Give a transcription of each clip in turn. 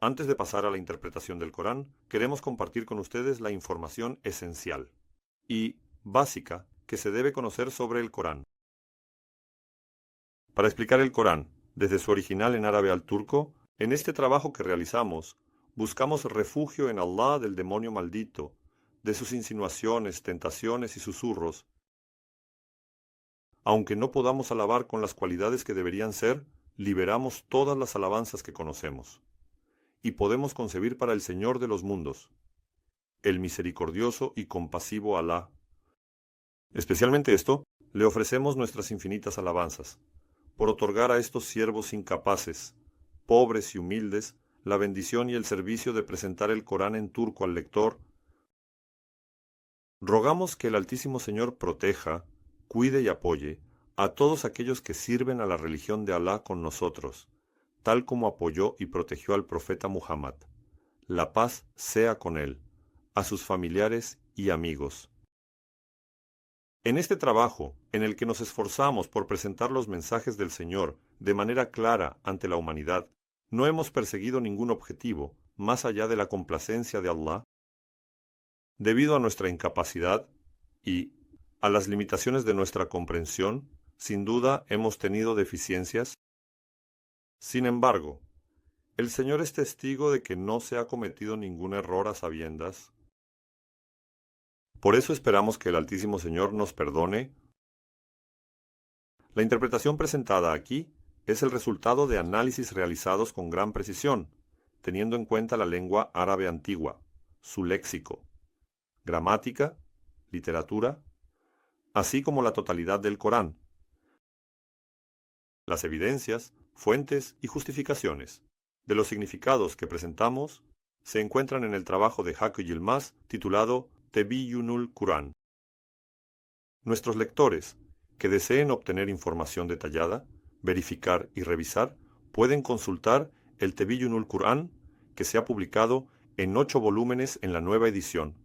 Antes de pasar a la interpretación del Corán, queremos compartir con ustedes la información esencial y básica que se debe conocer sobre el Corán. Para explicar el Corán, desde su original en árabe al turco, en este trabajo que realizamos, buscamos refugio en Allah del demonio maldito, de sus insinuaciones, tentaciones y susurros. Aunque no podamos alabar con las cualidades que deberían ser, liberamos todas las alabanzas que conocemos. Y podemos concebir para el Señor de los mundos, el misericordioso y compasivo Alá. Especialmente esto, le ofrecemos nuestras infinitas alabanzas, por otorgar a estos siervos incapaces, pobres y humildes, la bendición y el servicio de presentar el Corán en turco al lector. Rogamos que el Altísimo Señor proteja, cuide y apoye a todos aquellos que sirven a la religión de Alá con nosotros, tal como apoyó y protegió al profeta Muhammad. La paz sea con él, a sus familiares y amigos. En este trabajo, en el que nos esforzamos por presentar los mensajes del Señor de manera clara ante la humanidad, no hemos perseguido ningún objetivo más allá de la complacencia de Allah. Debido a nuestra incapacidad y a las limitaciones de nuestra comprensión, sin duda hemos tenido deficiencias. Sin embargo, el Señor es testigo de que no se ha cometido ningún error a sabiendas. Por eso esperamos que el Altísimo Señor nos perdone. La interpretación presentada aquí es el resultado de análisis realizados con gran precisión, teniendo en cuenta la lengua árabe antigua, su léxico, gramática, literatura, así como la totalidad del Corán, las evidencias, fuentes y justificaciones de los significados que presentamos se encuentran en el trabajo de Haq Yilmaz titulado Tebiyunul Quran. Nuestros lectores que deseen obtener información detallada, verificar y revisar, pueden consultar el Tebiyunul Quran, que se ha publicado en 8 volúmenes en la nueva edición.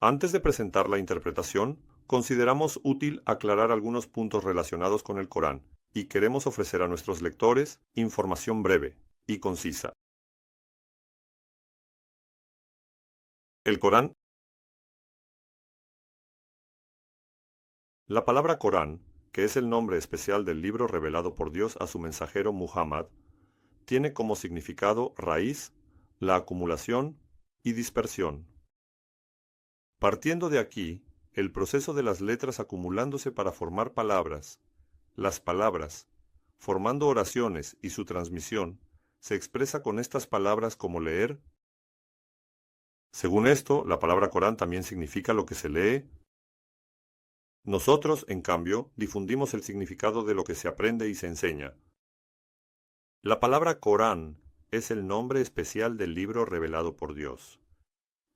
Antes de presentar la interpretación, consideramos útil aclarar algunos puntos relacionados con el Corán y queremos ofrecer a nuestros lectores información breve y concisa. El Corán. La palabra Corán, que es el nombre especial del libro revelado por Dios a su mensajero Muhammad, tiene como significado raíz, la acumulación y dispersión. Partiendo de aquí, el proceso de las letras acumulándose para formar palabras, las palabras, formando oraciones y su transmisión, se expresa con estas palabras como leer. Según esto, la palabra Corán también significa lo que se lee. Nosotros, en cambio, difundimos el significado de lo que se aprende y se enseña. La palabra Corán es el nombre especial del libro revelado por Dios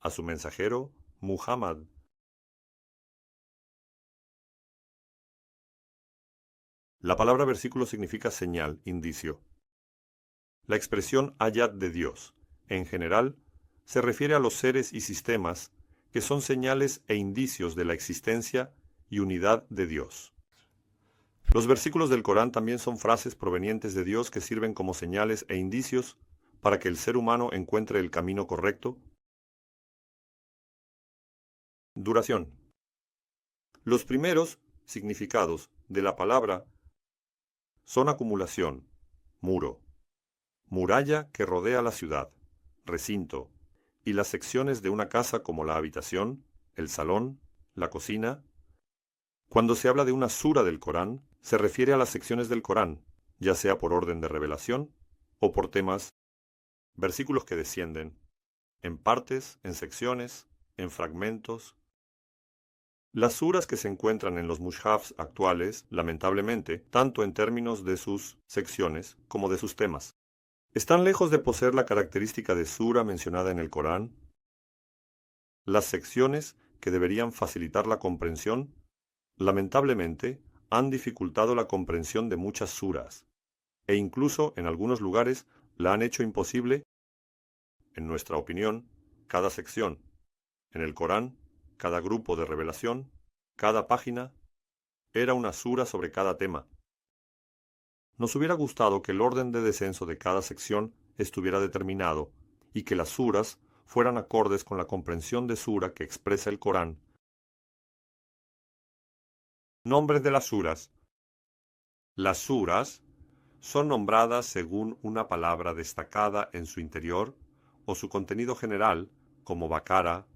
a su mensajero, Muhammad. La palabra versículo significa señal, indicio. La expresión ayat de Dios, en general, se refiere a los seres y sistemas que son señales e indicios de la existencia y unidad de Dios. Los versículos del Corán también son frases provenientes de Dios que sirven como señales e indicios para que el ser humano encuentre el camino correcto. Duración. Los primeros significados de la palabra son acumulación, muro, muralla que rodea la ciudad, recinto, y las secciones de una casa como la habitación, el salón, la cocina. Cuando se habla de una sura del Corán, se refiere a las secciones del Corán, ya sea por orden de revelación o por temas, versículos que descienden, en partes, en secciones, en fragmentos. Las suras que se encuentran en los mushafs actuales, lamentablemente, tanto en términos de sus secciones como de sus temas, están lejos de poseer la característica de sura mencionada en el Corán. Las secciones, que deberían facilitar la comprensión, lamentablemente, han dificultado la comprensión de muchas suras, e incluso, en algunos lugares, la han hecho imposible. En nuestra opinión, cada sección, en el Corán, cada grupo de revelación, cada página, era una sura sobre cada tema. Nos hubiera gustado que el orden de descenso de cada sección estuviera determinado y que las suras fueran acordes con la comprensión de sura que expresa el Corán. Nombres de las suras. Las suras son nombradas según una palabra destacada en su interior o su contenido general, como Bakara,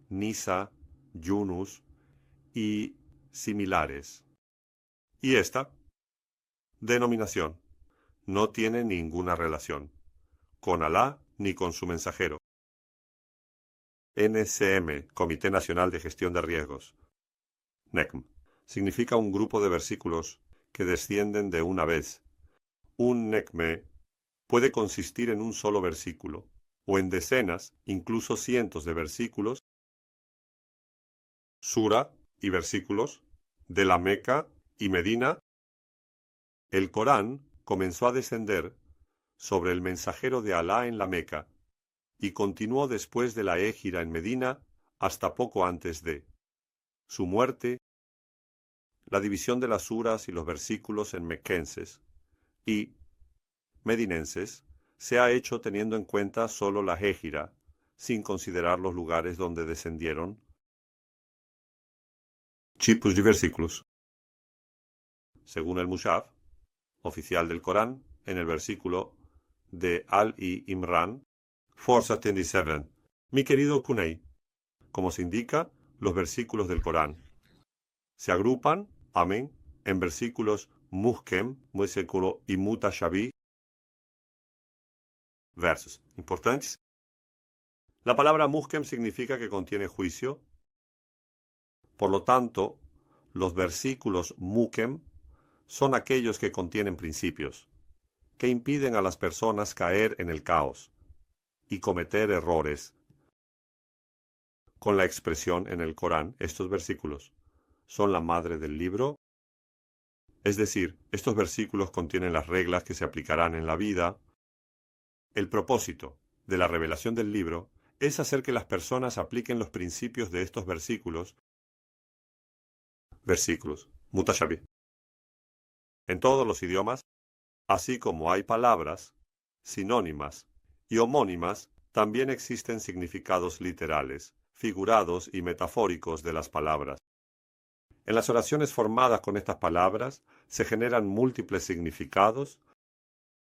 Nisa, Yunus y similares. Y esta denominación no tiene ninguna relación con Alá ni con su mensajero. NCM, Comité Nacional de Gestión de Riesgos. NECM significa un grupo de versículos que descienden de una vez. Un necme puede consistir en un solo versículo, o en decenas, incluso cientos de versículos, sura y versículos, de la Meca y Medina. El Corán comenzó a descender sobre el mensajero de Alá en la Meca y continuó después de la Hégira en Medina hasta poco antes de su muerte. La división de las suras y los versículos en mequenses y medinenses se ha hecho teniendo en cuenta solo la Hégira, sin considerar los lugares donde descendieron. Tipos de versículos. Según el Mushaf, oficial del Corán, en el versículo de Al-Imran 477. Mi querido Kunei, como se indica, los versículos del Corán se agrupan, amén, en versículos muhkem, versículo y mutashabih, versos importantes. La palabra muhkem significa que contiene juicio. Por lo tanto, los versículos muhkem son aquellos que contienen principios, que impiden a las personas caer en el caos y cometer errores. Con la expresión en el Corán, estos versículos son la madre del libro. Es decir, estos versículos contienen las reglas que se aplicarán en la vida. El propósito de la revelación del libro es hacer que las personas apliquen los principios de estos versículos, mutashabih, en todos los idiomas, así como hay palabras sinónimas y homónimas, también existen significados literales, figurados y metafóricos de las palabras. En las oraciones formadas con estas palabras se generan múltiples significados.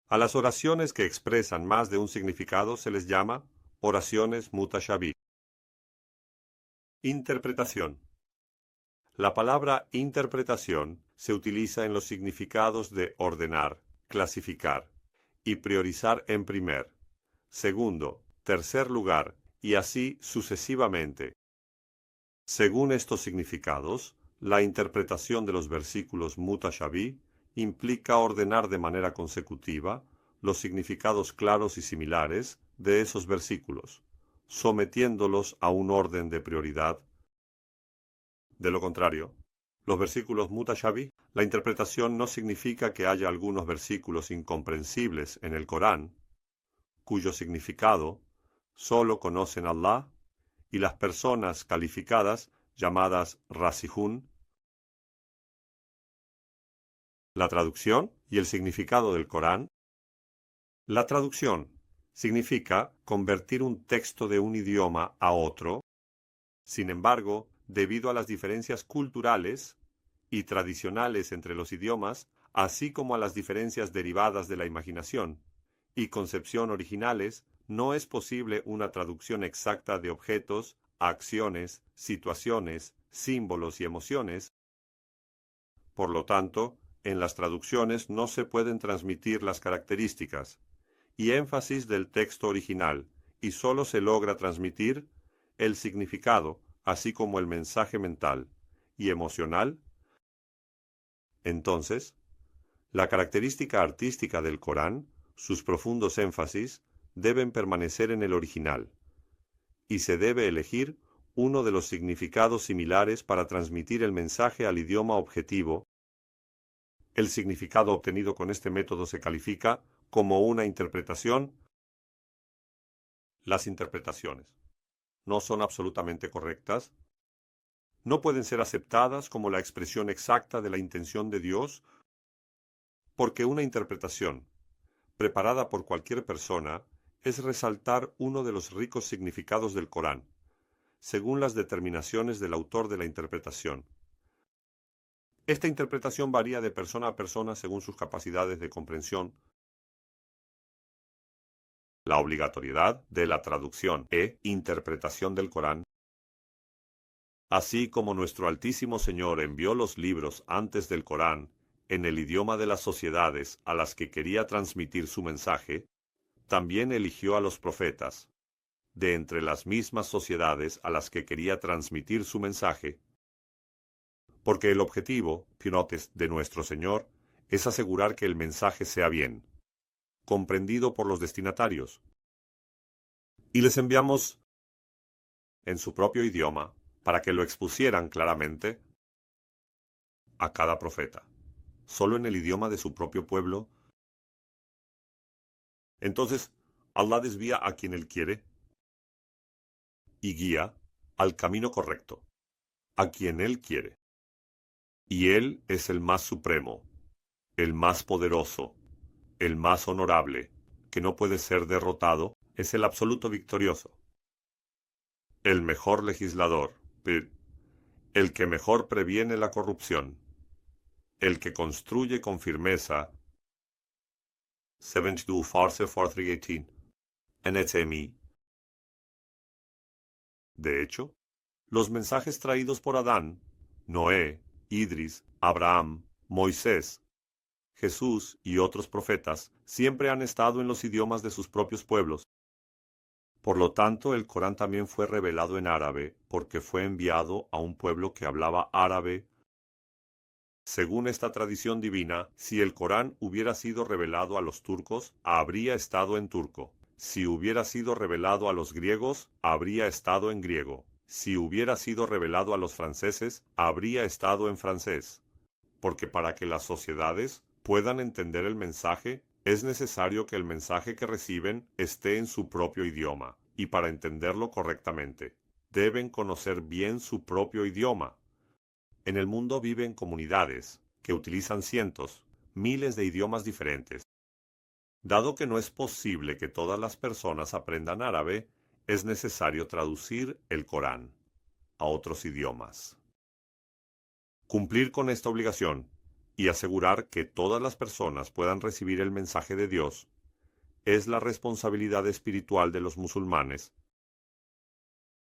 A las oraciones que expresan más de un significado se les llama oraciones mutashabih. Interpretación. La palabra interpretación se utiliza en los significados de ordenar, clasificar y priorizar en primer, segundo, tercer lugar y así sucesivamente. Según estos significados, la interpretación de los versículos mutashabih implica ordenar de manera consecutiva los significados claros y similares de esos versículos, sometiéndolos a un orden de prioridad. De lo contrario, los versículos mutashabih, la interpretación no significa que haya algunos versículos incomprensibles en el Corán, cuyo significado solo conocen Allah y las personas calificadas llamadas rasijun. La traducción y el significado del Corán. La traducción significa convertir un texto de un idioma a otro. Sin embargo, debido a las diferencias culturales y tradicionales entre los idiomas, así como a las diferencias derivadas de la imaginación y concepción originales, no es posible una traducción exacta de objetos, acciones, situaciones, símbolos y emociones. Por lo tanto, en las traducciones no se pueden transmitir las características y énfasis del texto original, y solo se logra transmitir el significado, así como el mensaje mental y emocional. Entonces, la característica artística del Corán, sus profundos énfasis, deben permanecer en el original, y se debe elegir uno de los significados similares para transmitir el mensaje al idioma objetivo. El significado obtenido con este método se califica como una interpretación. Las interpretaciones no son absolutamente correctas, no pueden ser aceptadas como la expresión exacta de la intención de Dios Porque una interpretación, preparada por cualquier persona, es resaltar uno de los ricos significados del Corán, según las determinaciones del autor de la interpretación. Esta interpretación varía de persona a persona según sus capacidades de comprensión. La obligatoriedad de la traducción e interpretación del Corán. Así como nuestro Altísimo Señor envió los libros antes del Corán en el idioma de las sociedades a las que quería transmitir su mensaje, también eligió a los profetas, de entre las mismas sociedades a las que quería transmitir su mensaje, porque el objetivo, pinotes, de nuestro Señor es asegurar que el mensaje sea bien comprendido por los destinatarios. Y les enviamos en su propio idioma para que lo expusieran claramente a cada profeta, solo en el idioma de su propio pueblo. Entonces, Allah desvía a quien Él quiere y guía al camino correcto, a quien Él quiere. Y Él es el más supremo, el más poderoso, el más honorable, que no puede ser derrotado, es el absoluto victorioso. El mejor legislador, el que mejor previene la corrupción, el que construye con firmeza. 72 Farse 4318 NTMI. De hecho, los mensajes traídos por Adán, Noé, Idris, Abraham, Moisés, Jesús y otros profetas siempre han estado en los idiomas de sus propios pueblos. Por lo tanto, el Corán también fue revelado en árabe, porque fue enviado a un pueblo que hablaba árabe. Según esta tradición divina, si el Corán hubiera sido revelado a los turcos, habría estado en turco. Si hubiera sido revelado a los griegos, habría estado en griego. Si hubiera sido revelado a los franceses, habría estado en francés. Porque para que las sociedades puedan entender el mensaje, es necesario que el mensaje que reciben esté en su propio idioma, y para entenderlo correctamente, deben conocer bien su propio idioma. En el mundo viven comunidades que utilizan cientos, miles de idiomas diferentes. Dado que no es posible que todas las personas aprendan árabe, es necesario traducir el Corán a otros idiomas. Cumplir con esta obligación y asegurar que todas las personas puedan recibir el mensaje de Dios es la responsabilidad espiritual de los musulmanes.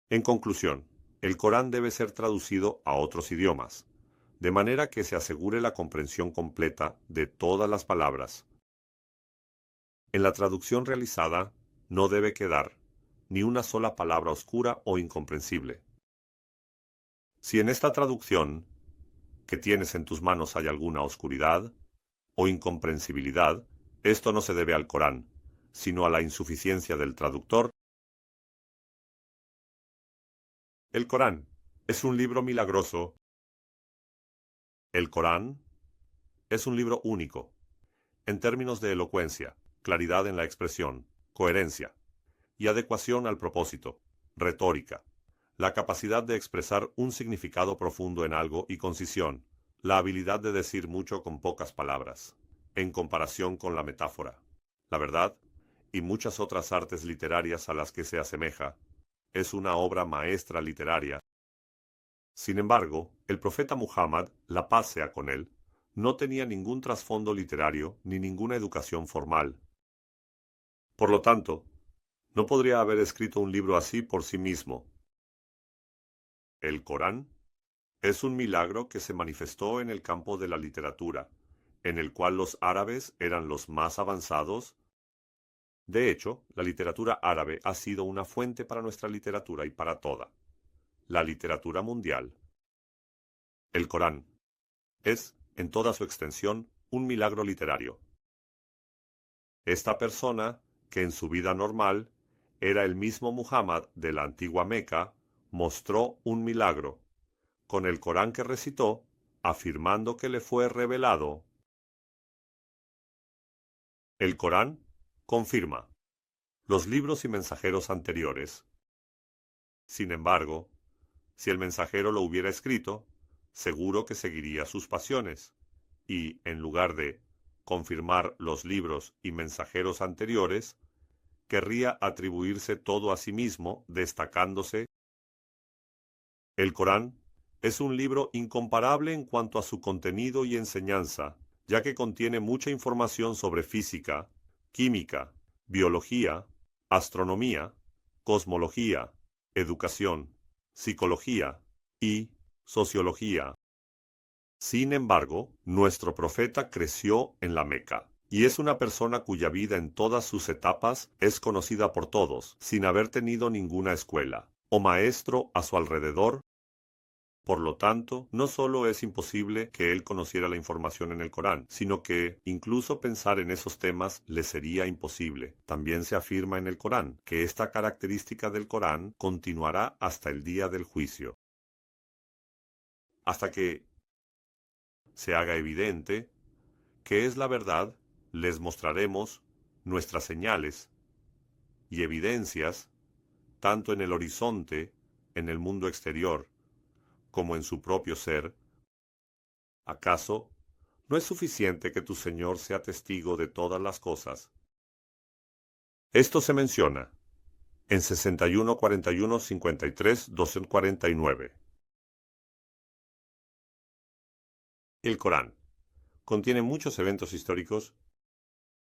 En conclusión, el Corán debe ser traducido a otros idiomas, de manera que se asegure la comprensión completa de todas las palabras. En la traducción realizada no debe quedar ni una sola palabra oscura o incomprensible. Si en esta traducción que tienes en tus manos hay alguna oscuridad o incomprensibilidad, esto no se debe al Corán, sino a la insuficiencia del traductor. El Corán es un libro milagroso. El Corán es un libro único, en términos de elocuencia, claridad en la expresión, coherencia y adecuación al propósito, retórica, la capacidad de expresar un significado profundo en algo y concisión, la habilidad de decir mucho con pocas palabras, en comparación con la metáfora, la verdad y muchas otras artes literarias a las que se asemeja. Es una obra maestra literaria. Sin embargo, el profeta Muhammad, la paz sea con él, no tenía ningún trasfondo literario ni ninguna educación formal. Por lo tanto, no podría haber escrito un libro así por sí mismo. El Corán es un milagro que se manifestó en el campo de la literatura, en el cual los árabes eran los más avanzados. De hecho, la literatura árabe ha sido una fuente para nuestra literatura y para toda la literatura mundial. El Corán es, en toda su extensión, un milagro literario. Esta persona, que en su vida normal era el mismo Muhammad de la antigua Meca, mostró un milagro, con el Corán que recitó, afirmando que le fue revelado. El Corán confirma los libros y mensajeros anteriores. Sin embargo, si el mensajero lo hubiera escrito, seguro que seguiría sus pasiones, y, en lugar de confirmar los libros y mensajeros anteriores, querría atribuirse todo a sí mismo, destacándose: el Corán es un libro incomparable en cuanto a su contenido y enseñanza, ya que contiene mucha información sobre física, química, biología, astronomía, cosmología, educación, psicología y sociología. Sin embargo, nuestro profeta creció en la Meca, y es una persona cuya vida en todas sus etapas es conocida por todos, sin haber tenido ninguna escuela o maestro a su alrededor. Por lo tanto, no solo es imposible que él conociera la información en el Corán, sino que incluso pensar en esos temas le sería imposible. También se afirma en el Corán que esta característica del Corán continuará hasta el día del juicio. Hasta que se haga evidente que es la verdad, les mostraremos nuestras señales y evidencias, tanto en el horizonte, en el mundo exterior, como en su propio ser. ¿Acaso no es suficiente que tu Señor sea testigo de todas las cosas? Esto se menciona en 61, 41, 53, 249. El Corán contiene muchos eventos históricos.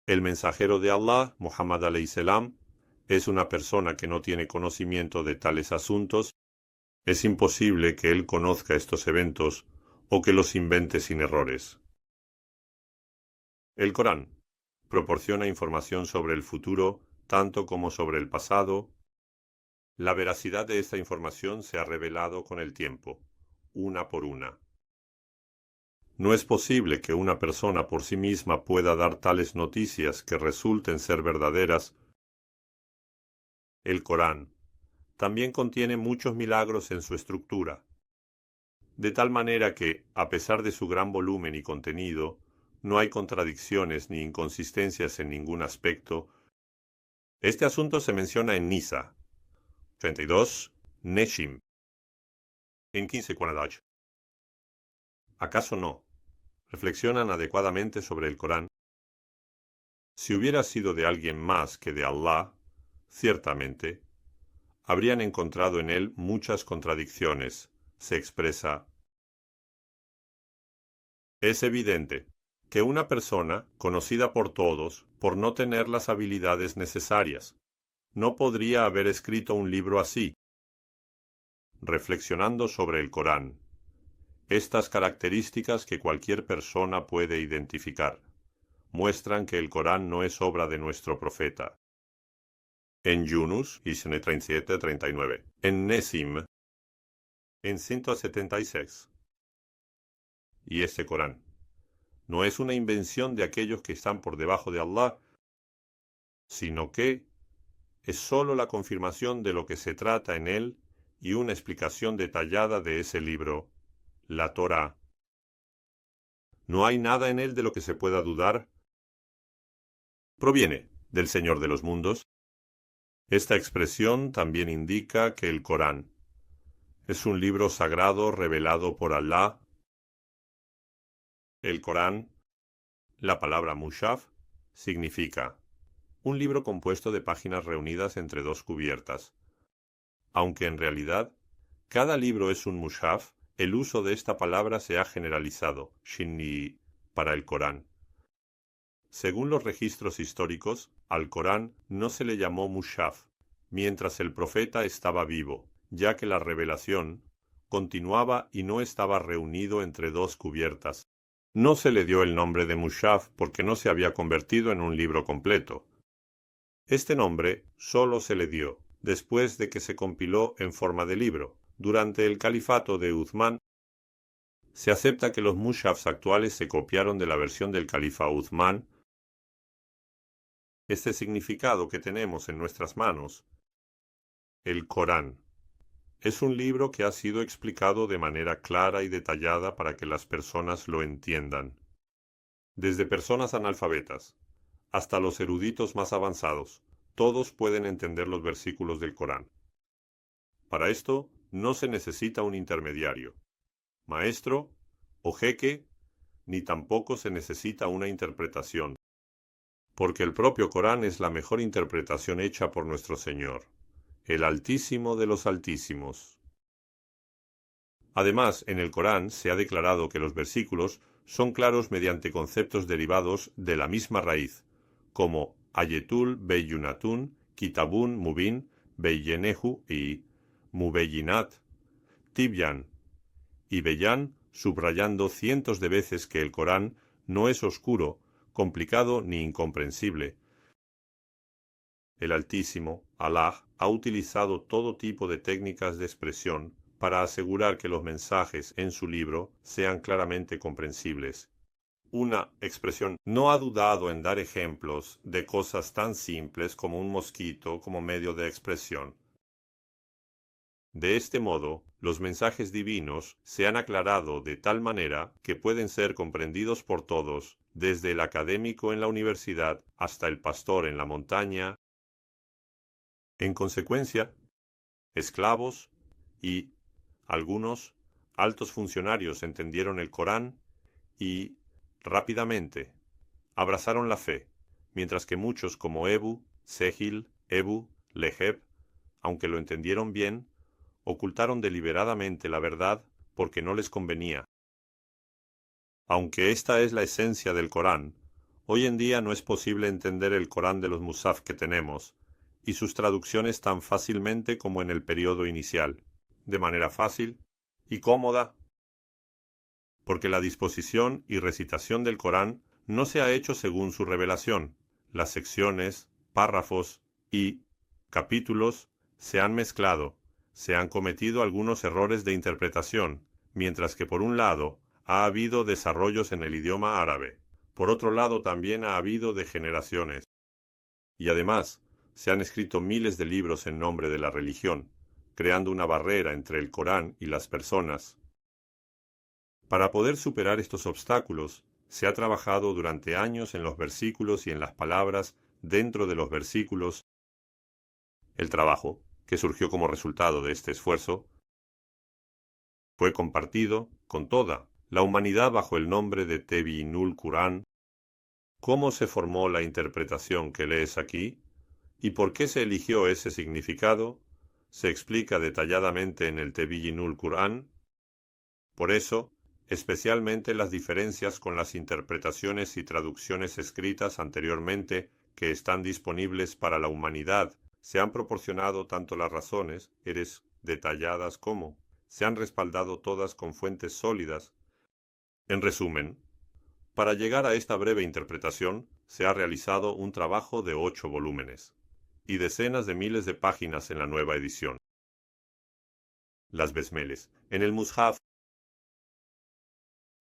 El mensajero de Allah, Muhammad alayhi salam, es una persona que no tiene conocimiento de tales asuntos. Es imposible que él conozca estos eventos o que los invente sin errores. El Corán proporciona información sobre el futuro, tanto como sobre el pasado. La veracidad de esta información se ha revelado con el tiempo, una por una. No es posible que una persona por sí misma pueda dar tales noticias que resulten ser verdaderas. El Corán también contiene muchos milagros en su estructura, de tal manera que, a pesar de su gran volumen y contenido, no hay contradicciones ni inconsistencias en ningún aspecto. Este asunto se menciona en Nisa 32, Neshim, en 15:48. ¿Acaso no reflexionan adecuadamente sobre el Corán? Si hubiera sido de alguien más que de Allah, ciertamente, habrían encontrado en él muchas contradicciones. Se expresa: es evidente que una persona, conocida por todos, por no tener las habilidades necesarias, no podría haber escrito un libro así. Reflexionando sobre el Corán, estas características que cualquier persona puede identificar muestran que el Corán no es obra de nuestro profeta. En Yunus, Isne 37-39. En Nesim, en 176. Y este Corán no es una invención de aquellos que están por debajo de Allah, sino que es sólo la confirmación de lo que se trata en él y una explicación detallada de ese libro, la Torá. No hay nada en él de lo que se pueda dudar. Proviene del Señor de los mundos. Esta expresión también indica que el Corán es un libro sagrado revelado por Allah. El Corán, la palabra mushaf, significa un libro compuesto de páginas reunidas entre dos cubiertas. Aunque en realidad cada libro es un mushaf, el uso de esta palabra se ha generalizado, shinni, para el Corán. Según los registros históricos, al Corán no se le llamó mushaf mientras el profeta estaba vivo, ya que la revelación continuaba y no estaba reunido entre dos cubiertas. No se le dio el nombre de mushaf porque no se había convertido en un libro completo. Este nombre solo se le dio después de que se compiló en forma de libro. Durante el califato de Uthman, se acepta que los mushafs actuales se copiaron de la versión del califa Uthman. Este significado que tenemos en nuestras manos, el Corán, es un libro que ha sido explicado de manera clara y detallada para que las personas lo entiendan. Desde personas analfabetas hasta los eruditos más avanzados, todos pueden entender los versículos del Corán. Para esto no se necesita un intermediario, maestro o jeque ni tampoco se necesita una interpretación, porque el propio Corán es la mejor interpretación hecha por nuestro Señor, el Altísimo de los Altísimos. Además, en el Corán se ha declarado que los versículos son claros mediante conceptos derivados de la misma raíz, como Ayetul Beyunatun, Kitabun Mubin, Beyenehu y Mubeyinat, Tibyan y Beyan, subrayando cientos de veces que el Corán no es oscuro, complicado ni incomprensible. El Altísimo, Alá, ha utilizado todo tipo de técnicas de expresión para asegurar que los mensajes en su libro sean claramente comprensibles. Una expresión no ha dudado en dar ejemplos de cosas tan simples como un mosquito como medio de expresión. De este modo, los mensajes divinos se han aclarado de tal manera que pueden ser comprendidos por todos, desde el académico en la universidad hasta el pastor en la montaña. En consecuencia, esclavos y algunos altos funcionarios entendieron el Corán y, rápidamente, abrazaron la fe, mientras que muchos como Ebu, Sehil, Ebu, Leheb, aunque lo entendieron bien, ocultaron deliberadamente la verdad porque no les convenía. Aunque esta es la esencia del Corán, hoy en día no es posible entender el Corán de los mushaf que tenemos y sus traducciones tan fácilmente como en el periodo inicial, de manera fácil y cómoda, porque la disposición y recitación del Corán no se ha hecho según su revelación. Las secciones, párrafos y capítulos se han mezclado, se han cometido algunos errores de interpretación, mientras que por un lado ha habido desarrollos en el idioma árabe, por otro lado también ha habido degeneraciones. Y además, se han escrito miles de libros en nombre de la religión, creando una barrera entre el Corán y las personas. Para poder superar estos obstáculos, se ha trabajado durante años en los versículos y en las palabras dentro de los versículos. El trabajo, que surgió como resultado de este esfuerzo, fue compartido con toda la humanidad bajo el nombre de Tebyinul Qur'an. ¿Cómo se formó la interpretación que lees aquí? ¿Y por qué se eligió ese significado? Se explica detalladamente en el Tebyinul Qur'an. Por eso, especialmente las diferencias con las interpretaciones y traducciones escritas anteriormente que están disponibles para la humanidad, se han proporcionado tanto las razones, detalladas como se han respaldado todas con fuentes sólidas. En resumen, para llegar a esta breve interpretación, se ha realizado un trabajo de 8 volúmenes y decenas de miles de páginas en la nueva edición. Las besmeles. En el mushaf,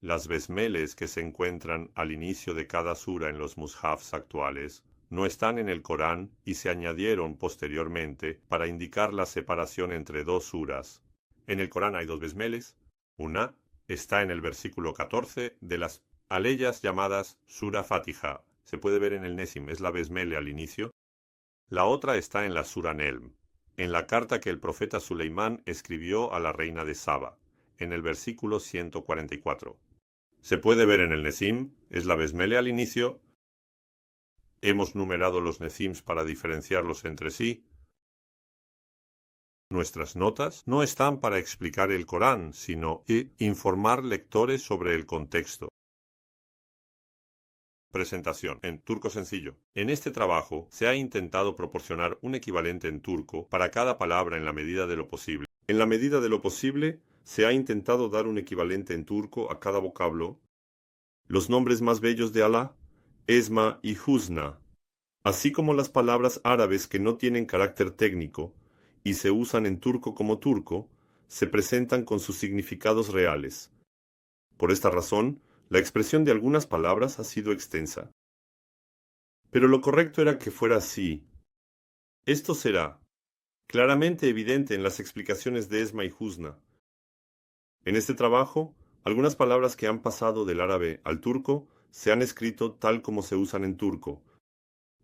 las besmeles que se encuentran al inicio de cada sura en los mushafs actuales no están en el Corán y se añadieron posteriormente para indicar la separación entre dos suras. En el Corán hay 2 besmeles. Una está en el versículo 14 de las aleyas llamadas Sura Fatiha. Se puede ver en el Nesim, es la besmele al inicio. La otra está en la Sura Nelm, en la carta que el profeta Suleimán escribió a la reina de Saba, en el versículo 144. Se puede ver en el Nesim, es la besmele al inicio. Hemos numerado los Nesims para diferenciarlos entre sí. Nuestras notas no están para explicar el Corán, sino informar lectores sobre el contexto. Presentación en turco sencillo. En este trabajo se ha intentado proporcionar un equivalente en turco para cada palabra en la medida de lo posible. En la medida de lo posible, se ha intentado dar un equivalente en turco a cada vocablo. Los nombres más bellos de Alá, Esma y Husna, así como las palabras árabes que no tienen carácter técnico y se usan en turco como turco, se presentan con sus significados reales. Por esta razón, la expresión de algunas palabras ha sido extensa. Pero lo correcto era que fuera así. Esto será claramente evidente en las explicaciones de Esma y Husna. En este trabajo, algunas palabras que han pasado del árabe al turco se han escrito tal como se usan en turco.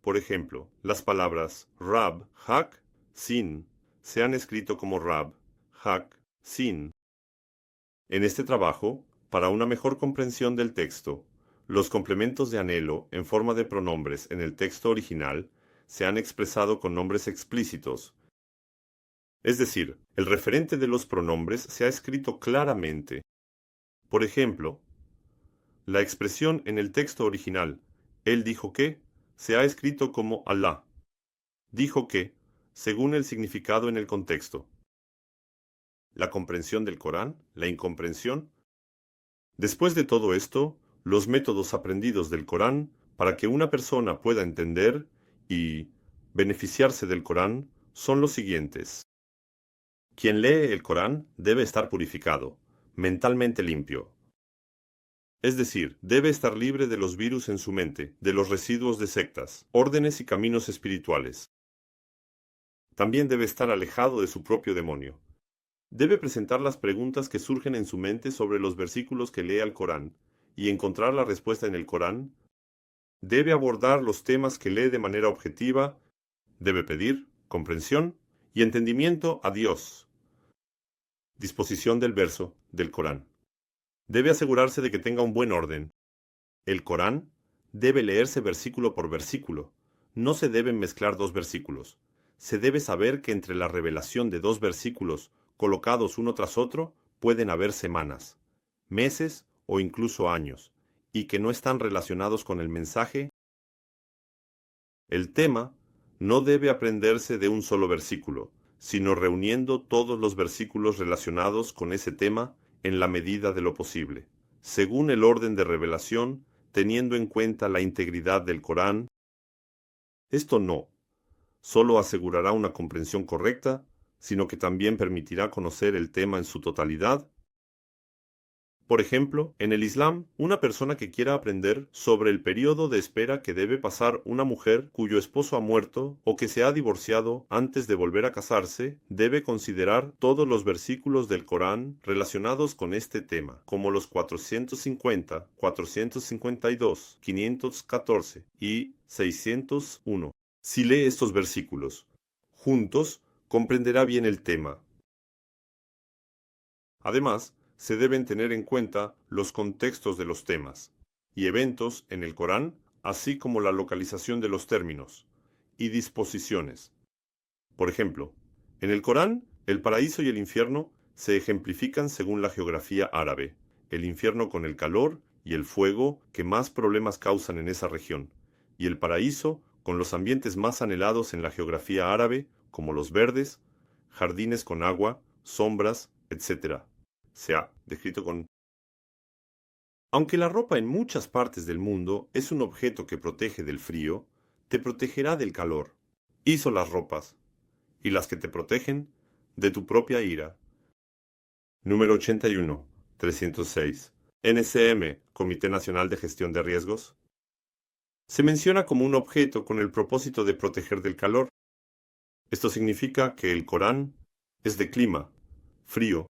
Por ejemplo, las palabras Rab, Hak, Sin se han escrito como Rab, Hak, Sin. En este trabajo, Para una mejor comprensión del texto, los complementos de anhelo en forma de pronombres en el texto original se han expresado con nombres explícitos. Es decir, el referente de los pronombres se ha escrito claramente. Por ejemplo, la expresión en el texto original, él dijo que, se ha escrito como Allah. Dijo que, según el significado en el contexto. La comprensión del Corán, la incomprensión. Después de todo esto, los métodos aprendidos del Corán para que una persona pueda entender y beneficiarse del Corán son los siguientes. Quien lee el Corán debe estar purificado, mentalmente limpio. Es decir, debe estar libre de los virus en su mente, de los residuos de sectas, órdenes y caminos espirituales. También debe estar alejado de su propio demonio. Debe presentar las preguntas que surgen en su mente sobre los versículos que lee al Corán y encontrar la respuesta en el Corán. Debe abordar los temas que lee de manera objetiva. Debe pedir comprensión y entendimiento a Dios. Disposición del verso del Corán. Debe asegurarse de que tenga un buen orden. El Corán debe leerse versículo por versículo. No se deben mezclar dos versículos. Se debe saber que entre la revelación de dos versículos colocados uno tras otro pueden haber semanas, meses o incluso años, y que no están relacionados con el mensaje. El tema no debe aprenderse de un solo versículo, sino reuniendo todos los versículos relacionados con ese tema en la medida de lo posible, según el orden de revelación, teniendo en cuenta la integridad del Corán. Esto no solo asegurará una comprensión correcta, sino que también permitirá conocer el tema en su totalidad. Por ejemplo, en el Islam, una persona que quiera aprender sobre el periodo de espera que debe pasar una mujer cuyo esposo ha muerto o que se ha divorciado antes de volver a casarse, debe considerar todos los versículos del Corán relacionados con este tema, como los 450, 452, 514 y 601. Si lee estos versículos juntos, comprenderá bien el tema. Además, se deben tener en cuenta los contextos de los temas y eventos en el Corán, así como la localización de los términos y disposiciones. Por ejemplo, en el Corán, el paraíso y el infierno se ejemplifican según la geografía árabe, el infierno con el calor y el fuego que más problemas causan en esa región, y el paraíso con los ambientes más anhelados en la geografía árabe, como los verdes, jardines con agua, sombras, etc. Se ha descrito con... Aunque la ropa en muchas partes del mundo es un objeto que protege del frío, te protegerá del calor. Hizo las ropas, y las que te protegen, de tu propia ira. Número 81, 306. NCM, Comité Nacional de Gestión de Riesgos. Se menciona como un objeto con el propósito de proteger del calor. Esto significa que el Corán es de clima, frío.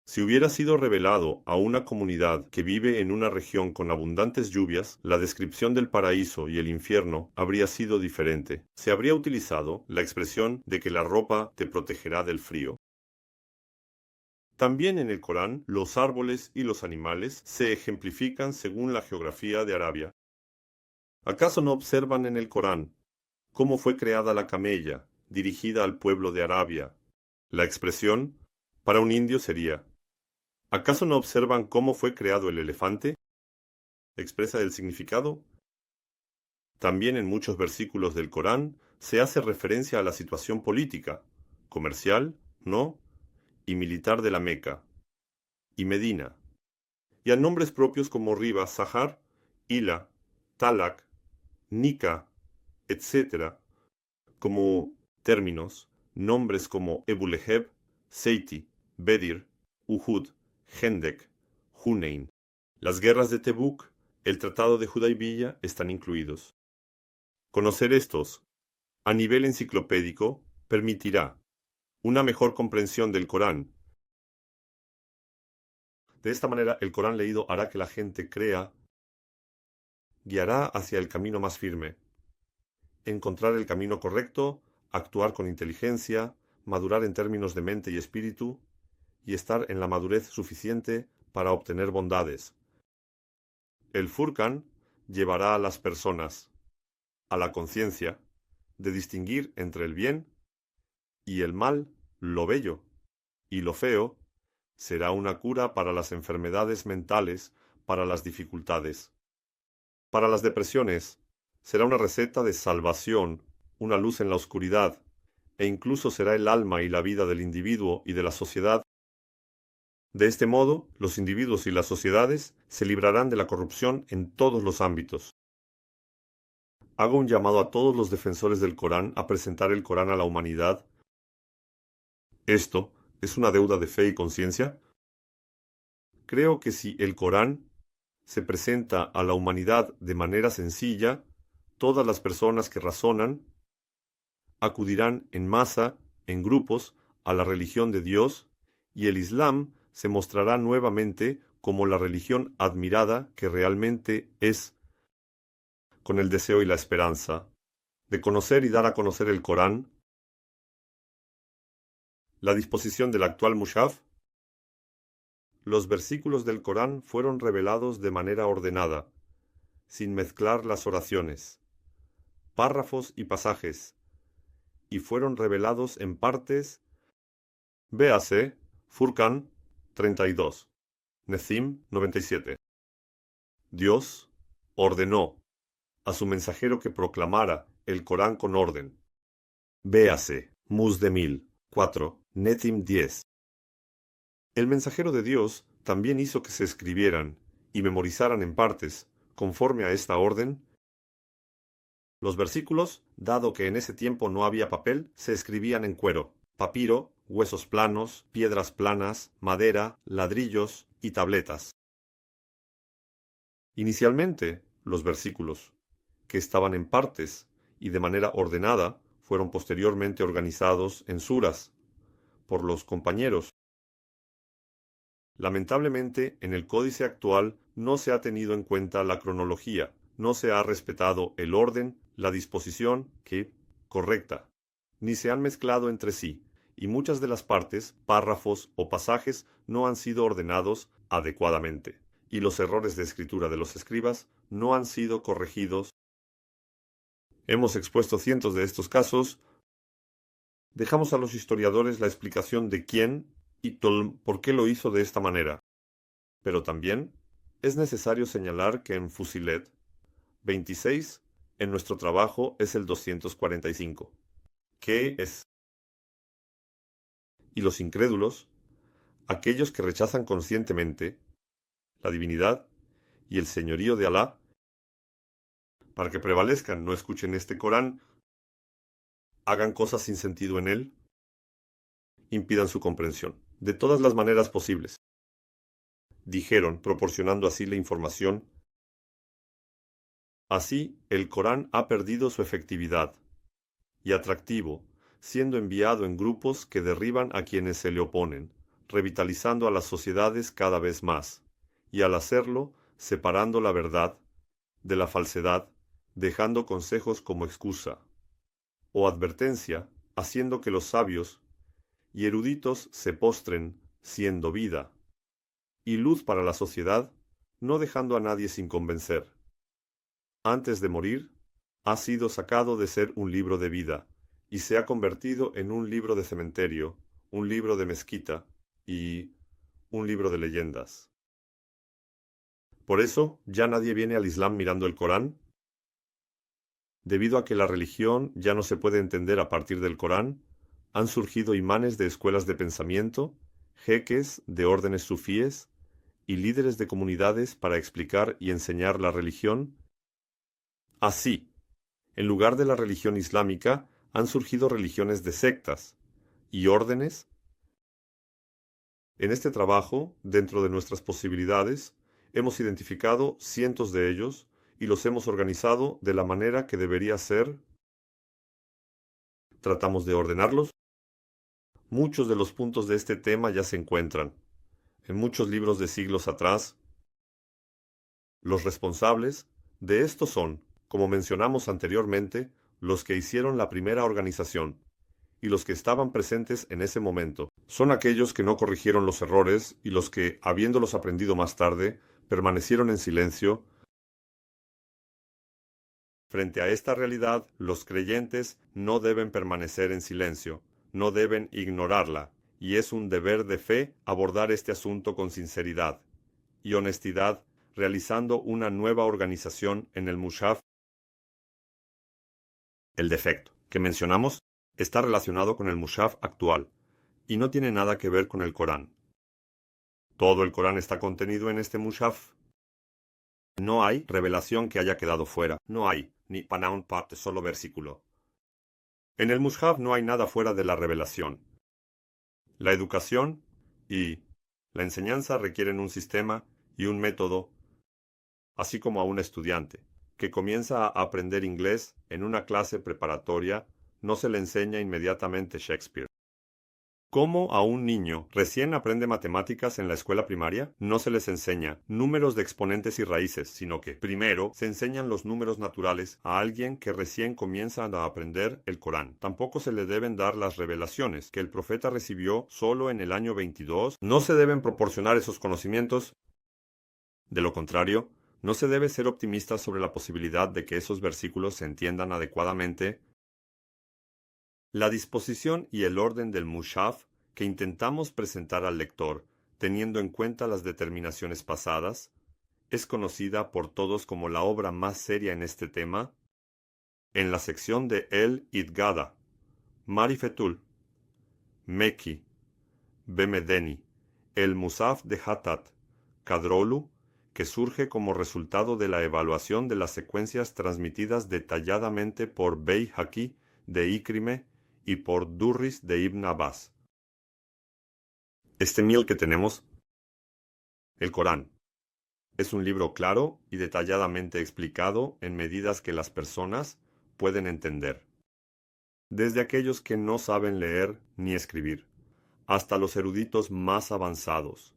Si hubiera sido revelado a una comunidad que vive en una región con abundantes lluvias, la descripción del paraíso y el infierno habría sido diferente. Se habría utilizado la expresión de que la ropa te protegerá del frío. También en el Corán, los árboles y los animales se ejemplifican según la geografía de Arabia. ¿Acaso no observan en el Corán cómo fue creada la camella, dirigida al pueblo de Arabia? La expresión para un indio sería: ¿acaso no observan cómo fue creado el elefante? Expresa el significado. También en muchos versículos del Corán se hace referencia a la situación política, comercial, ¿no?, y militar de la Meca y Medina, y a nombres propios como Riba, Sahar, Hila, Talak, Nika, etc., como términos, nombres como Ebu Leheb, Seiti, Bedir, Uhud, Hendek, Hunain. Las guerras de Tebuk, el Tratado de Hudaybiyah están incluidos. Conocer estos, a nivel enciclopédico, permitirá una mejor comprensión del Corán. De esta manera, el Corán leído hará que la gente crea, guiará hacia el camino más firme, encontrar el camino correcto, actuar con inteligencia, madurar en términos de mente y espíritu, y estar en la madurez suficiente para obtener bondades. El Furqán llevará a las personas a la conciencia de distinguir entre el bien y el mal, lo bello y lo feo. Será una cura para las enfermedades mentales, para las dificultades. Para las depresiones, será una receta de salvación, una luz en la oscuridad, e incluso será el alma y la vida del individuo y de la sociedad. De este modo, los individuos y las sociedades se librarán de la corrupción en todos los ámbitos. Hago un llamado a todos los defensores del Corán a presentar el Corán a la humanidad. ¿Esto es una deuda de fe y conciencia? Creo que si el Corán se presenta a la humanidad de manera sencilla, todas las personas que razonan acudirán en masa, en grupos, a la religión de Dios, y el Islam se mostrará nuevamente como la religión admirada que realmente es, con el deseo y la esperanza de conocer y dar a conocer el Corán. La disposición del actual Mushaf. Los versículos del Corán fueron revelados de manera ordenada, sin mezclar las oraciones, párrafos y pasajes, y fueron revelados en partes. Véase Furqán 32, Nezim 97. Dios ordenó a su mensajero que proclamara el Corán con orden. Véase Muzdemil 4, Nezim 10. El mensajero de Dios también hizo que se escribieran y memorizaran en partes, conforme a esta orden. Los versículos, dado que en ese tiempo no había papel, se escribían en cuero, papiro, huesos planos, piedras planas, madera, ladrillos y tabletas. Inicialmente, los versículos, que estaban en partes y de manera ordenada, fueron posteriormente organizados en suras por los compañeros. Lamentablemente, en el códice actual no se ha tenido en cuenta la cronología, no se ha respetado el orden, la disposición correcta, ni se han mezclado entre sí, y muchas de las partes, párrafos o pasajes no han sido ordenados adecuadamente, y los errores de escritura de los escribas no han sido corregidos. Hemos expuesto cientos de estos casos. Dejamos a los historiadores la explicación de quién y por qué lo hizo de esta manera. Pero también es necesario señalar que en Fusilet 26, en nuestro trabajo es el 245. ¿Qué es? Y los incrédulos, aquellos que rechazan conscientemente la divinidad y el señorío de Alá, para que prevalezcan, no escuchen este Corán, hagan cosas sin sentido en él, impidan su comprensión, de todas las maneras posibles. Dijeron, proporcionando así la información. Así, el Corán ha perdido su efectividad y atractivo, siendo enviado en grupos que derriban a quienes se le oponen, revitalizando a las sociedades cada vez más, y al hacerlo, separando la verdad de la falsedad, dejando consejos como excusa o advertencia, haciendo que los sabios y eruditos se postren, siendo vida y luz para la sociedad, no dejando a nadie sin convencer. Antes de morir, ha sido sacado de ser un libro de vida, y se ha convertido en un libro de cementerio, un libro de mezquita y un libro de leyendas. Por eso, ya nadie viene al Islam mirando el Corán. Debido a que la religión ya no se puede entender a partir del Corán, han surgido imanes de escuelas de pensamiento, jeques de órdenes sufíes y líderes de comunidades para explicar y enseñar la religión. Así, en lugar de la religión islámica, han surgido religiones de sectas y órdenes. En este trabajo, dentro de nuestras posibilidades, hemos identificado cientos de ellos y los hemos organizado de la manera que debería ser. Tratamos de ordenarlos. Muchos de los puntos de este tema ya se encuentran en muchos libros de siglos atrás. Los responsables de esto son, como mencionamos anteriormente, los que hicieron la primera organización y los que estaban presentes en ese momento. son aquellos que no corrigieron los errores y los que, habiéndolos aprendido más tarde, permanecieron en silencio. Frente a esta realidad, los creyentes no deben permanecer en silencio, no deben ignorarla, y es un deber de fe abordar este asunto con sinceridad y honestidad, realizando una nueva organización en el Mushaf. El defecto que mencionamos está relacionado con el Mushaf actual y no tiene nada que ver con el Corán. Todo el Corán está contenido en este Mushaf. No hay revelación que haya quedado fuera, no hay ni panaun parte solo versículo. En el Mushaf no hay nada fuera de la revelación. La educación y la enseñanza requieren un sistema y un método, así como a un estudiante que comienza a aprender inglés en una clase preparatoria, no se le enseña inmediatamente Shakespeare. ¿Cómo a un niño recién aprende matemáticas en la escuela primaria? No se les enseña números de exponentes y raíces, sino que primero se enseñan los números naturales a alguien que recién comienza a aprender el Corán. Tampoco se le deben dar las revelaciones que el profeta recibió solo en el año 22. No se deben proporcionar esos conocimientos. De lo contrario, no se debe ser optimista sobre la posibilidad de que esos versículos se entiendan adecuadamente. La disposición y el orden del Mushaf que intentamos presentar al lector, teniendo en cuenta las determinaciones pasadas, es conocida por todos como la obra más seria en este tema. En la sección de El Idgada, Marifetul, Meki, Bemedeni, el Musaf de Hatat, Kadrolu, que surge como resultado de la evaluación de las secuencias transmitidas detalladamente por Beyhaqi de Ikrime y por Durris de Ibn Abbas. Este mil que tenemos, el Corán, es un libro claro y detalladamente explicado en medidas que las personas pueden entender. Desde aquellos que no saben leer ni escribir, hasta los eruditos más avanzados.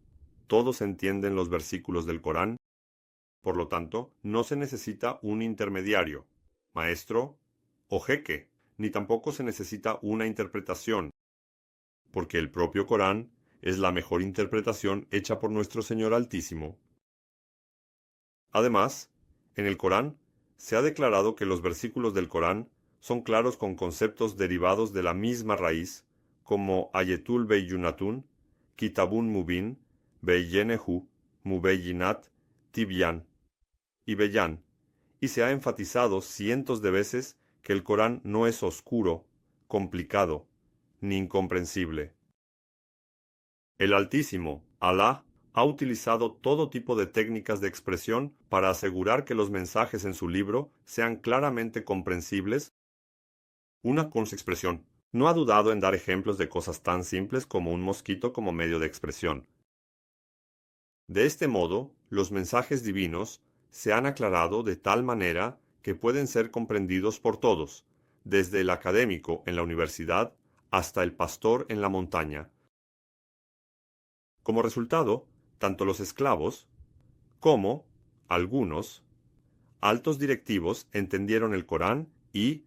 Todos entienden los versículos del Corán. Por lo tanto, no se necesita un intermediario, maestro o jeque, ni tampoco se necesita una interpretación, porque el propio Corán es la mejor interpretación hecha por nuestro Señor Altísimo. Además, en el Corán se ha declarado que los versículos del Corán son claros con conceptos derivados de la misma raíz, como Ayetul Beyunatun, Kitabun Mubin, Beyenehu, Mubeyinat, Tibyan y Beyan, y se ha enfatizado cientos de veces que el Corán no es oscuro, complicado, ni incomprensible. El Altísimo, Alá, ha utilizado todo tipo de técnicas de expresión para asegurar que los mensajes en su libro sean claramente comprensibles. Una con su expresión. No ha dudado en dar ejemplos de cosas tan simples como un mosquito como medio de expresión. De este modo, los mensajes divinos se han aclarado de tal manera que pueden ser comprendidos por todos, desde el académico en la universidad hasta el pastor en la montaña. Como resultado, tanto los esclavos como algunos altos directivos entendieron el Corán y,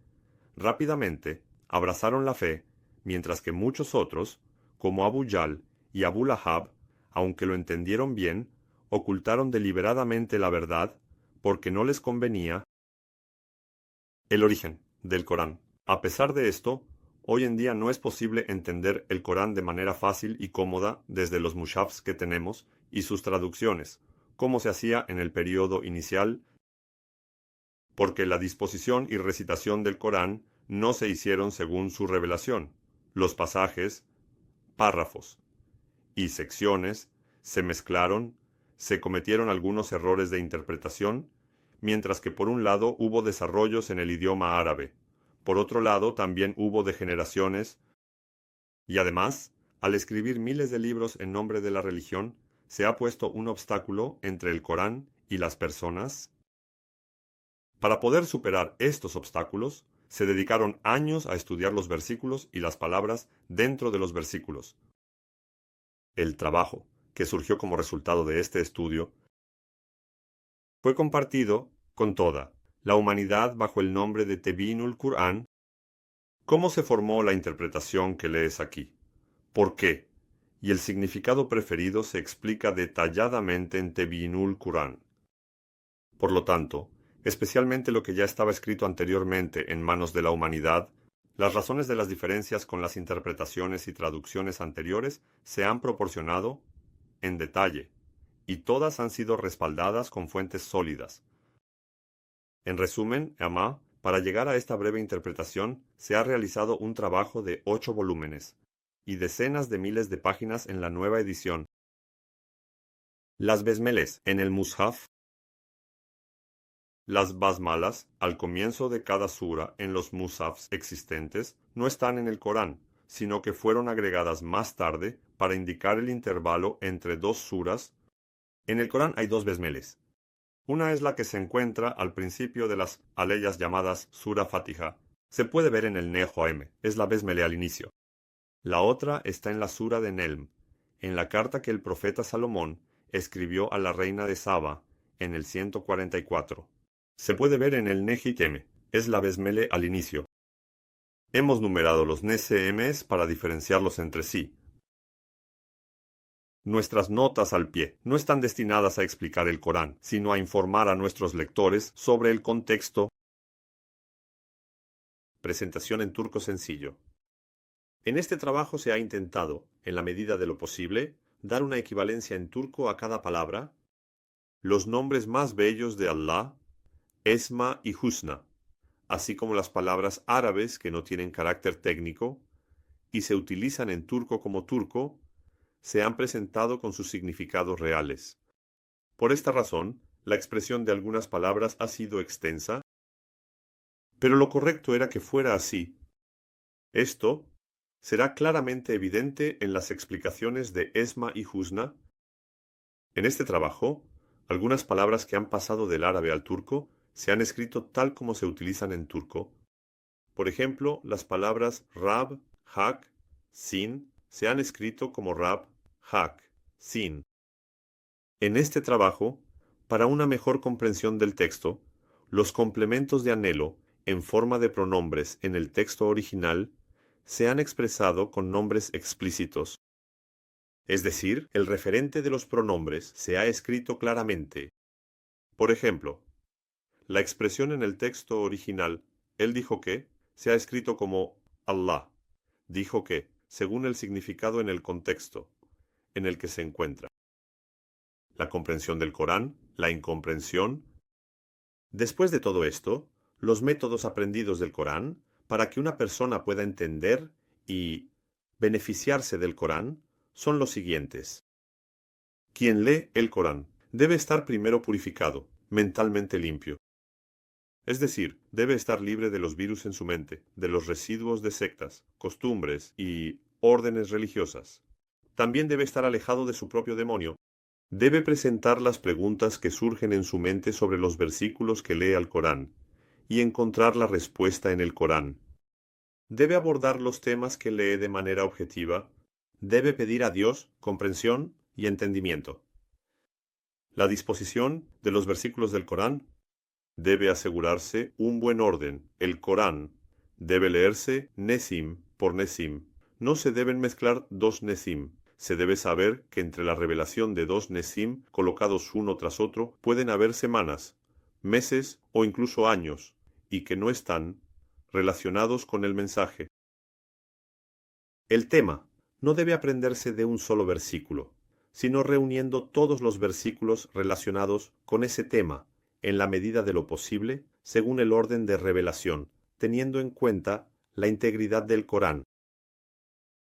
rápidamente, abrazaron la fe, mientras que muchos otros, como Abu Jahl y Abu Lahab, aunque lo entendieron bien, ocultaron deliberadamente la verdad porque no les convenía. El origen del Corán. A pesar de esto, hoy en día no es posible entender el Corán de manera fácil y cómoda desde los mushafs que tenemos y sus traducciones, como se hacía en el período inicial, porque la disposición y recitación del Corán no se hicieron según su revelación. Los pasajes, párrafos y secciones se mezclaron, se cometieron algunos errores de interpretación, mientras que por un lado hubo desarrollos en el idioma árabe, por otro lado también hubo degeneraciones, y además, al escribir miles de libros en nombre de la religión, se ha puesto un obstáculo entre el Corán y las personas. Para poder superar estos obstáculos, se dedicaron años a estudiar los versículos y las palabras dentro de los versículos. El trabajo, que surgió como resultado de este estudio, fue compartido con toda la humanidad bajo el nombre de Tebinul Qur'an. ¿Cómo se formó la interpretación que lees aquí? ¿Por qué? y el significado preferido se explica detalladamente en Tebyinul Qur'an. Por lo tanto, especialmente lo que ya estaba escrito anteriormente en manos de la humanidad, las razones de las diferencias con las interpretaciones y traducciones anteriores se han proporcionado en detalle, y todas han sido respaldadas con fuentes sólidas. En resumen, para llegar a esta breve interpretación se ha realizado un trabajo de 8 volúmenes y decenas de miles de páginas en la nueva edición. Las besmeles en el Mushaf. Las basmalas, al comienzo de cada sura en los mushafs existentes, no están en el Corán, sino que fueron agregadas más tarde para indicar el intervalo entre dos suras. En el Corán hay dos besmeles. Una es la que se encuentra al principio de las aleyas llamadas Sura Fatiha. Se puede ver en el Nehoem, es la besmele al inicio. La otra está en la Sura de Nelm, en la carta que el profeta Salomón escribió a la reina de Saba, en el 144. Se puede ver en el Nehitem, es la besmele al inicio. Hemos numerado los Neseemes para diferenciarlos entre sí. Nuestras notas al pie no están destinadas a explicar el Corán, sino a informar a nuestros lectores sobre el contexto. Presentación en turco sencillo. En este trabajo se ha intentado, en la medida de lo posible, dar una equivalencia en turco a cada palabra, los nombres más bellos de Allah, Esma y Husna, así como las palabras árabes que no tienen carácter técnico y se utilizan en turco como turco, se han presentado con sus significados reales. Por esta razón, la expresión de algunas palabras ha sido extensa, pero lo correcto era que fuera así. Esto será claramente evidente en las explicaciones de Esma y Husna. En este trabajo, algunas palabras que han pasado del árabe al turco se han escrito tal como se utilizan en turco. Por ejemplo, las palabras Rab, Hak, Sin se han escrito como Rab, Hak, Sin. En este trabajo, para una mejor comprensión del texto, los complementos de anhelo en forma de pronombres en el texto original se han expresado con nombres explícitos. Es decir, el referente de los pronombres se ha escrito claramente. Por ejemplo, la expresión en el texto original, él dijo que, se ha escrito como Allah, dijo que, según el significado en el contexto en el que se encuentra. La comprensión del Corán, la incomprensión. Después de todo esto, los métodos aprendidos del Corán para que una persona pueda entender y beneficiarse del Corán son los siguientes. Quien lee el Corán debe estar primero purificado, mentalmente limpio. Es decir, debe estar libre de los virus en su mente, de los residuos de sectas, costumbres y órdenes religiosas. También debe estar alejado de su propio demonio. Debe presentar las preguntas que surgen en su mente sobre los versículos que lee al Corán y encontrar la respuesta en el Corán. Debe abordar los temas que lee de manera objetiva. Debe pedir a Dios comprensión y entendimiento. La disposición de los versículos del Corán debe asegurarse un buen orden. El Corán debe leerse Nesim por Nesim. No se deben mezclar dos Nesim. Se debe saber que entre la revelación de dos Nesim colocados uno tras otro pueden haber semanas, meses o incluso años, y que no están relacionados con el mensaje. El tema no debe aprenderse de un solo versículo, sino reuniendo todos los versículos relacionados con ese tema, en la medida de lo posible, según el orden de revelación, teniendo en cuenta la integridad del Corán.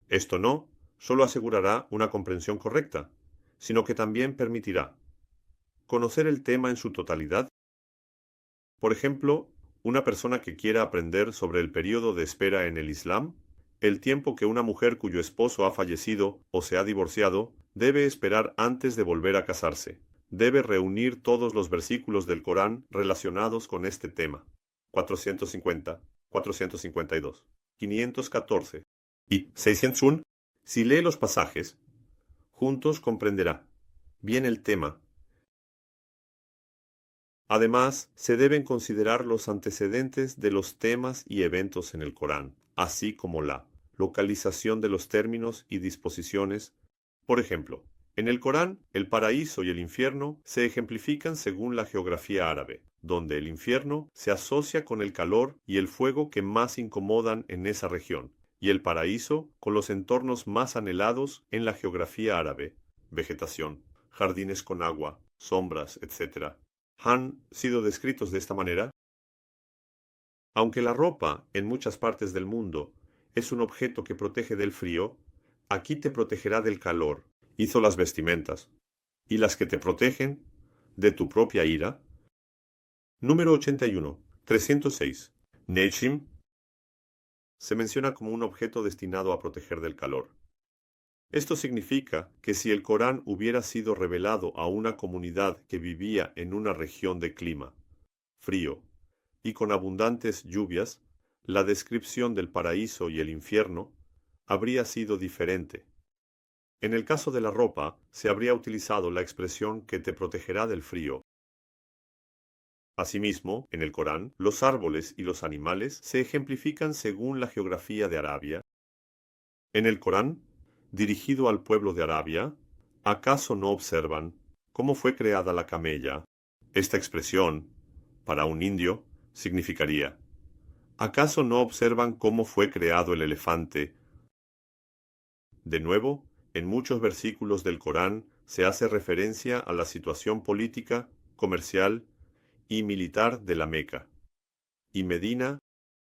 Esto no solo asegurará una comprensión correcta, sino que también permitirá conocer el tema en su totalidad. Por ejemplo, una persona que quiera aprender sobre el período de espera en el Islam, el tiempo que una mujer cuyo esposo ha fallecido o se ha divorciado debe esperar antes de volver a casarse. Debe reunir todos los versículos del Corán relacionados con este tema. 450, 452, 514 y 601. Si lee los pasajes, juntos comprenderá bien el tema. Además, se deben considerar los antecedentes de los temas y eventos en el Corán, así como la localización de los términos y disposiciones Por ejemplo, en el Corán, el paraíso y el infierno se ejemplifican según la geografía árabe, donde el infierno se asocia con el calor y el fuego que más incomodan en esa región, y el paraíso con los entornos más anhelados en la geografía árabe, vegetación, jardines con agua, sombras, etc. Han sido descritos de esta manera. Aunque la ropa, en muchas partes del mundo, es un objeto que protege del frío, aquí te protegerá del calor. Hizo las vestimentas, y las que te protegen de tu propia ira. Número 81. 306. Nechim se menciona como un objeto destinado a proteger del calor. Esto significa que si el Corán hubiera sido revelado a una comunidad que vivía en una región de clima frío y con abundantes lluvias, la descripción del paraíso y el infierno habría sido diferente. En el caso de la ropa, se habría utilizado la expresión que te protegerá del frío. Asimismo, en el Corán, los árboles y los animales se ejemplifican según la geografía de Arabia. En el Corán, dirigido al pueblo de Arabia, ¿acaso no observan cómo fue creada la camella? Esta expresión, para un indio, significaría: ¿acaso no observan cómo fue creado el elefante? De nuevo, en muchos versículos del Corán se hace referencia a la situación política, comercial y militar de la Meca y Medina,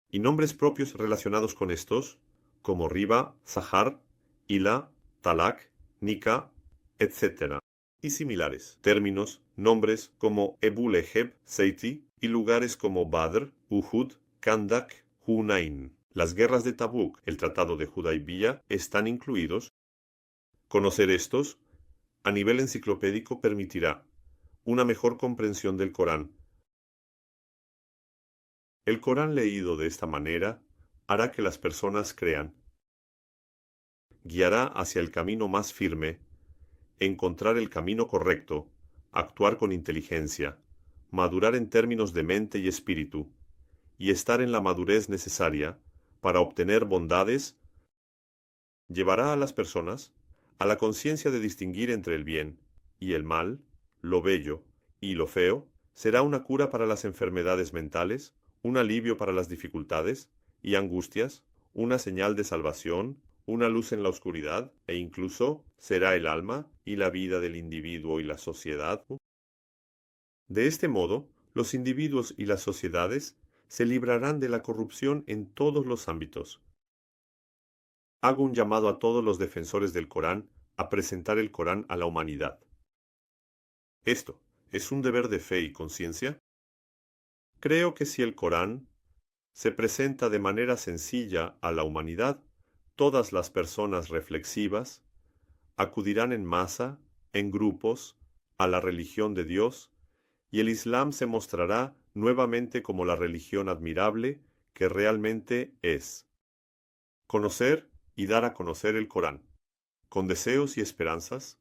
y nombres propios relacionados con estos, como Riba, Sahar, Ila, Talak, Nika, etc. y similares. Términos, nombres como Ebu Leheb, Seiti, y lugares como Badr, Uhud, Kandak, Hunain. Las guerras de Tabuk, el Tratado de Hudaybiyah, están incluidos. Conocer estos, a nivel enciclopédico, permitirá una mejor comprensión del Corán. El Corán leído de esta manera hará que las personas crean. Guiará hacia el camino más firme, encontrar el camino correcto, actuar con inteligencia, madurar en términos de mente y espíritu, y estar en la madurez necesaria para obtener bondades. Llevará a las personas a la conciencia de distinguir entre el bien y el mal, lo bello y lo feo. Será una cura para las enfermedades mentales, un alivio para las dificultades y angustias, una señal de salvación, una luz en la oscuridad, e incluso será el alma y la vida del individuo y la sociedad. De este modo, los individuos y las sociedades se librarán de la corrupción en todos los ámbitos. Hago un llamado a todos los defensores del Corán a presentar el Corán a la humanidad. ¿Esto es un deber de fe y conciencia? Creo que si el Corán se presenta de manera sencilla a la humanidad, todas las personas reflexivas acudirán en masa, en grupos, a la religión de Dios, y el Islam se mostrará nuevamente como la religión admirable que realmente es. Conocer y dar a conocer el Corán. Con deseos y esperanzas,